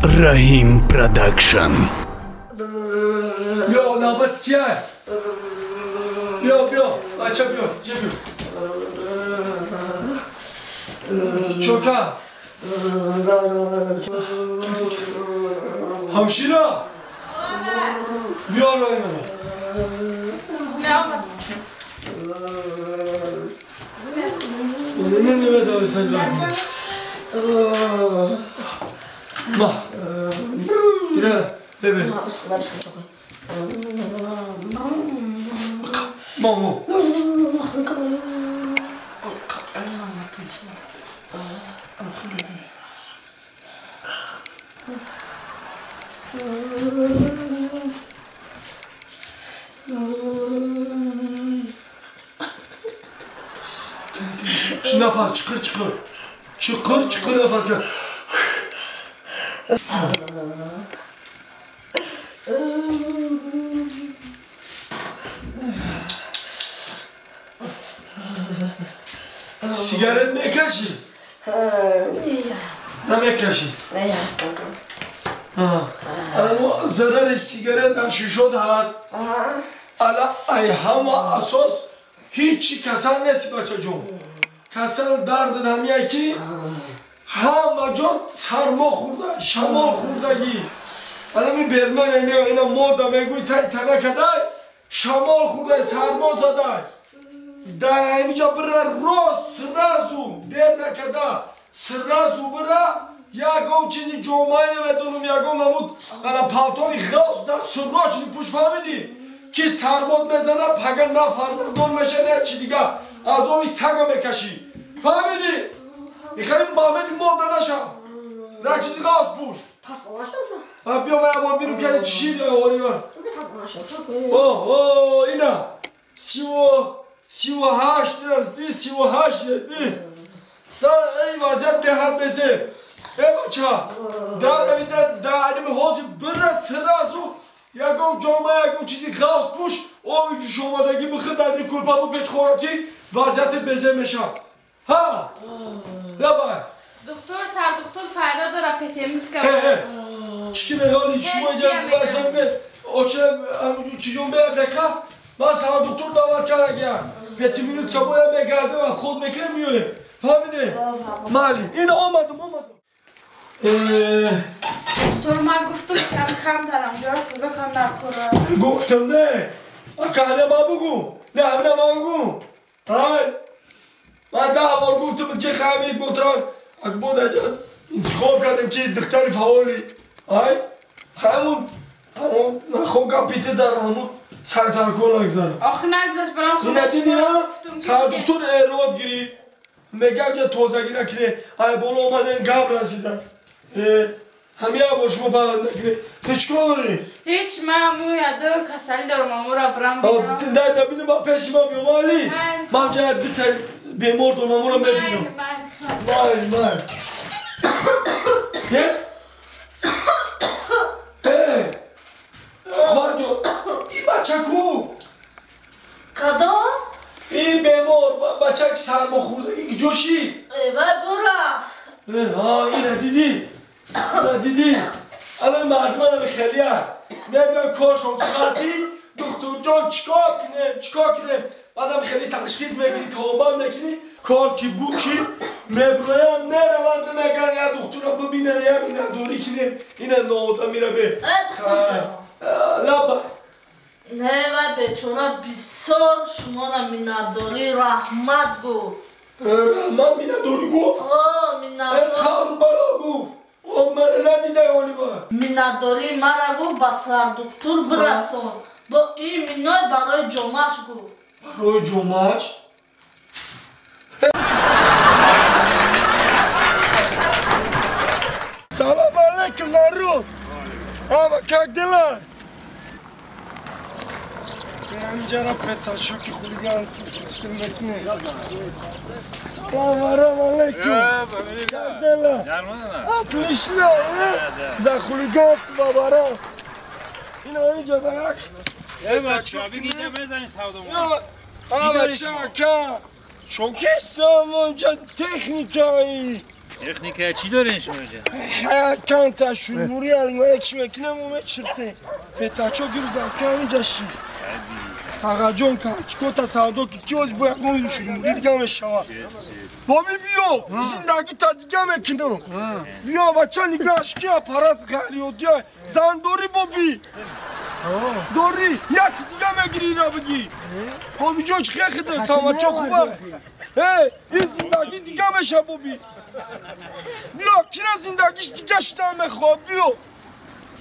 Rahim Production. Bia, navbat kiya hai? Bia, acha bia, je bia. Choka. Hamşira. Bia arayın bana. Ne bedava sen lan? Ma. Yine bebe. Mamu. Şu nefes çıkır. Çıkır nefesle. Sigaret mi kaşı? Ne mi kaşı? Ama zarar sigaret şişod hast. Ala ay hama asos hiç kasal nesi bachajom. Kasal dard damiya ki hama jod sarmo khurda, shamol khurdagi. Alami berman ina moda meguy tay tanakaday. Shamol khurda sarmo zaday. Da اینجا برا راست سرازو در نکدا سرازو برا یاگو چیزی جومای نمیدونم یاگو نمود انا پالتوی خاص دا سراج نیپوش فهمیدی کی سرماد بزنه پگن نه فرزند گل میشه نه چی دیگه از اوی سگا میکشی فهمیدی میخوایم بامدی مودا نشا نه چی دیگه از پوش بیا من با بیرون که چی دیگه اولیور اینا 38 درستی 38 دی دا ای وضعیت به حد بزه ای بچه در اویده داریم حوزی بره سرازو یکم جامعه یکم چیزی خاص پوش اوی شما دگی بخیر دادری کلپا با پیچ خوراکی وضعیت بزه میشه ها لبای دکتر سر دکتر فایده داره پتیمیت کنه چی میالی شما اینجا بسیم اوچه چیزون به دکا من سر دکتر دعوت کردم پتی میرود که باید بگرده و خود میکنه میوه فهمیده؟ مالی این آمدم دکتر من گفتم کم دارم جارو توزا کم نکنم گفتم نه کنه ما بگو نه من بگو های من 10 بار گفتم که خمید موتران اکبود اجان انتخاب کردم که دختری فعالی های همون خوب کم پیته در همون سرطان کن نگذارم آخه نگذاشت برام خودش گفتم سر دکتر ایراد گرفت میگم که توزگی نکنه های بالا اومدن گم رسیدن همه با شما باید نکنه هیچ کار داری؟ هیچ من امو یاده کسلی دارم امو را برام بینم ده بینم با پیش ما بیام مالی من جدی بیمار دارم امو را ببینم مال خواهجو این بچه کو؟ کدام؟ این بیمار بچه که سرما خورده این جوشی وای برا ها اینه دیدی الان مردمان هم خیلی هم میگن کار شمتقاتی دکتر جان چکار کنه بعدم خیلی تشخیص میگیری توابه میکنی کار کی بو کی مبرویم میروند میگن یا دکتر رو ببینن یا این دوری کنه این ناودا میره به لبا نه وای بچونا بسیار شما را مینداری رحمت گفت رحمت مینداری گفت؟ مینداری کربلا گفت من ندیده اولیوار مینداری مرا گفت با سر دکتر برسون با این مینای برای جمعش گفت برای جمعش؟ سلام علیکم نرود همه که دلن اینجا را پتاشو که خولیگان مشکل میکنه سلام علیکم که دلن اطلیشنا زا خولیگان بابارا این اینجا برک بچه ها بگیده بزنی سودمون بچه ها که چون کستم اونجا تکنیکایی تکنیک چی دارین شما اینجا؟ خیلی کن تشون موری الان من یکی مکنم اومد چرته پتاچو گیرزم کنی جاشی تاقاجون کن چکو تا سادو که کیوز باید گویدوشی موری دیگه همه شوا بابی بیو زندگی تا دیگه مکنم بیا بچه نگاش که اپارات کاریو دیا زن دوری بابی دوری یکی دیگه مگیری را بگی بابی جوش خیلی ده سامت خوبه این زندگی دیگه میشه بابی بیا کیرا زندگیش دیگه شدن خواب بیا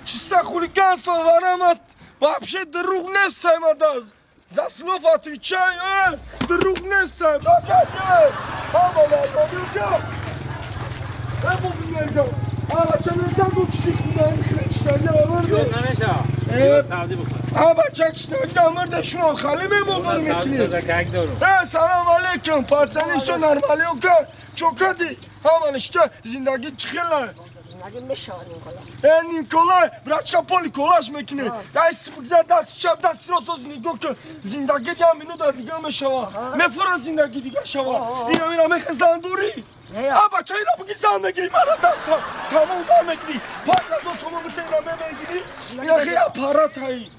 چیسته خولیکن ساغرم است وابشه دروغ نیستم از زسلو فاتی چای دروغ نیستم بابی میرگم بچه نیستم دو چیزی خودم یوز نمیشه یوز سبزی بخور بچه کشتنگی مرده شما خالی میمون میکنی سلام علیکم پارسانیشو نرمالی اوکا چوکا دی همان اشته زندگی چخیله زندگی میشه نیکولا نیکولا براشکا پولی کولاش میکنه دست بگذار دست چپ دست راست نگاه که زندگی دیگه منو در دیگه میشوا میفورا زندگی دیگه شوا اینا میرا میخن زندوری بچه اینا بگی زن نگیری من دست تمام زن نگیری پاک از اون تومو بته اینا میگیری اینا خیلی اپارات هایی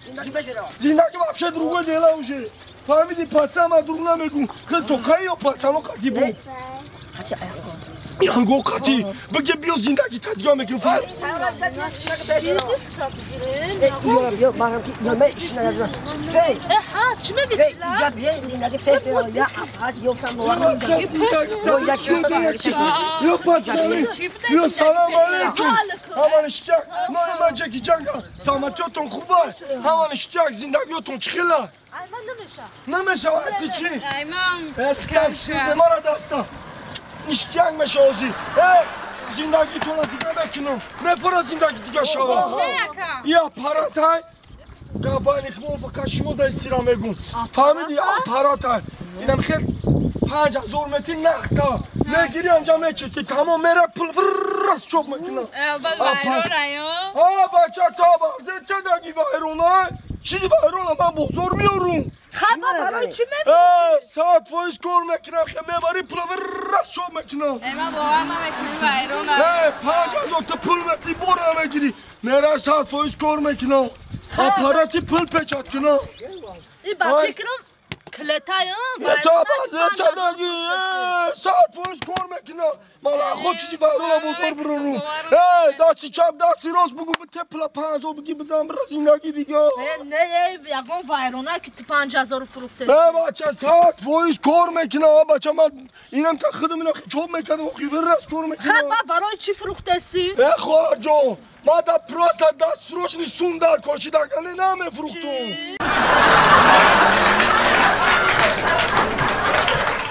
زندگی بابشه دروگه دیلا اوشه فهمیدی پاچه ما دروگ نمیگون خیلی توقعی یا پاچه ما قدی بود یانگو قطی بگه بیا زندگی تدگاه میکنم فرد یا منم که یا میش ندارم چی میگی؟ اینجا بیا زندگی پیش برو یا اپارات یفتم بوارم یا یا پاچه یا سلام علیکم همان اشتیاق نای من جکی جنگا سامتیاتون خوبه همان اشتیاق زندگیاتون چخیله نمیشه وقتی چی؟ ایمان تکسی به ما را دستم اشتیاق میشه آزی زندگی تو را دیگه بکنم نفرا زندگی دیگه شوا یا اپارات های گابانی خمون فقط شما دستی را میگون فهمیدی اپارات های اینم خیلی 5000 متر نختا میگیری انجا میچیتی تمام میره پل فرست چوب میکنم اول وایرون ایو بچه تا بازه چه دگی وایرون های چی وایرون من بزرگ میارون خبا برای چی میگی؟ ساعت فایز کار میکنم خیلی میبری پل فرست چوب میکنم ایمان باور نمیکنی وایرون 5000 تا پول متی برو میگیری میره ساعت فایز کار میکنم اپاراتی پل پیچات کنم این با فکرم کلتای تا بازه چه دگی ساعت فایز کار میکنم من خود چیزی وایرون بزرگ برونم دستی چپ دستی راست بگو به تپلا 5000 بگی بزن برا زندگی دیگه نه یکم وایرونه که تو 5000 فروخته بچه ساعت فایز کار میکنم بچه من اینم تا خودم اینا چوب میکنم خیلی راست کار میکنم خبا برای چی فروخته سی؟ خواهر جان ما دا پروسا دست روش نیستون در کاشی دگنه نمیفروختم